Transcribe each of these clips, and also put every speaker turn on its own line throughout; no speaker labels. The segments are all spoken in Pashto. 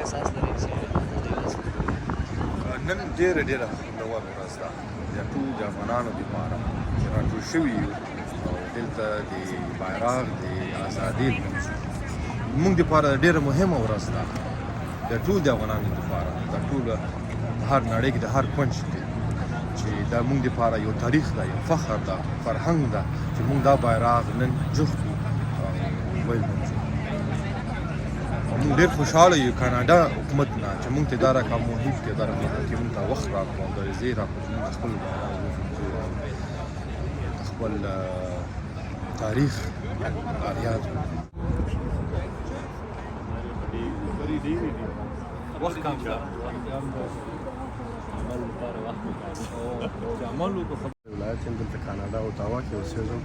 احساس لري چې
نن ډېره خوندور ورځ ده د ټول د افغانانو دپاره چې راټول شوي یو او دلته د بیرغ د ازادۍ موږ دپاره ډېره مهمه ورځ ده د ټول د افغانانو دپاره د ټول هر نړۍ کې د هر کونج کې چې دا موږ دپاره یو تاریخ ده یو فخر ده فرهنګ ده چې موږ دا بیرغ نن جفت ویلمنځو موږ ډېر خوشحاله یو کاناډا حکومت نه چې موږ ته دا رقم محیط کې دا رقم کې موږ ته وخت راکړو او د زی راکړو چې موږ خپل خپل تاریخ یاد
وخت کم ده عمل لپاره وخت چې عمل وکړو
ولایت یم دلته کاناډا اوتاوا کې اوسېږم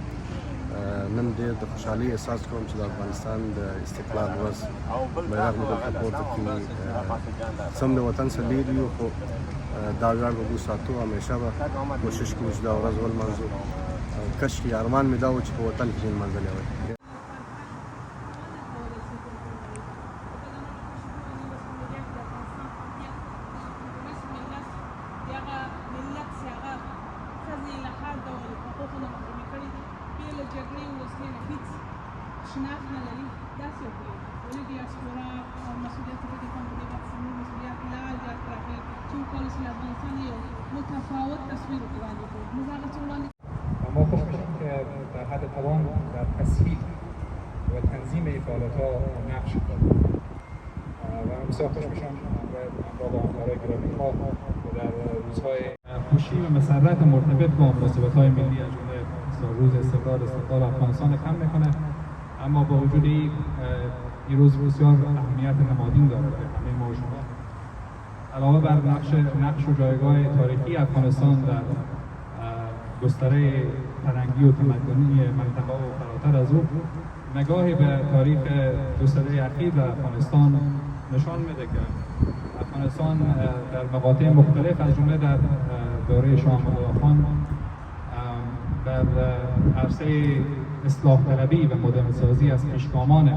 نن ډېر د خوشحالۍ احساس کوم چې د افغانستان د استقلال ورځ بیرغ مو دلته پورته کړي څه د وطن څخه لرې یو خو دا ویاړ به وساتو همیشه به کوشش کوو چې دا ورځ ولمانځو کاشکې ارمان مې دا و چې په وطن کې لمانځلی وای
جګړې وروسته نه هیڅ شناخت نه لري داسې وکړي ولې دیاسپورا او مسؤلیت پکې کوم دی چې مسؤلیت لا زیات راځي چې کله چې افغانستان یو متفاوت تصویر وړاندې کوي موږ هغه څه وړاندې
ما خوش میشم که در حد توان در تسهیل و تنظیم این فعالیت‌ها نقش داریم و بسیار خوش میشم با همکارای گرامی‌ها و در روزهای خوشی و مسرت مرتبط با مناسبت‌های ملی از جمله روز استقلال افغانستان کم میکنه اما با وجود این روز بسیار اهمیت نمادین داره برای همه ما و شما علاوه بر نقش و جایگاه تاریخی افغانستان در گستره فرهنگی و تمدنی منطقه و فراتر از او نگاهی به تاریخ 2 سده اخیر در افغانستان نشان میده که افغانستان در مقاطع مختلف از جمله در دوره شاه محمد خان در عرصه اصلاح طلبی و مدرن سازی از پیشگامان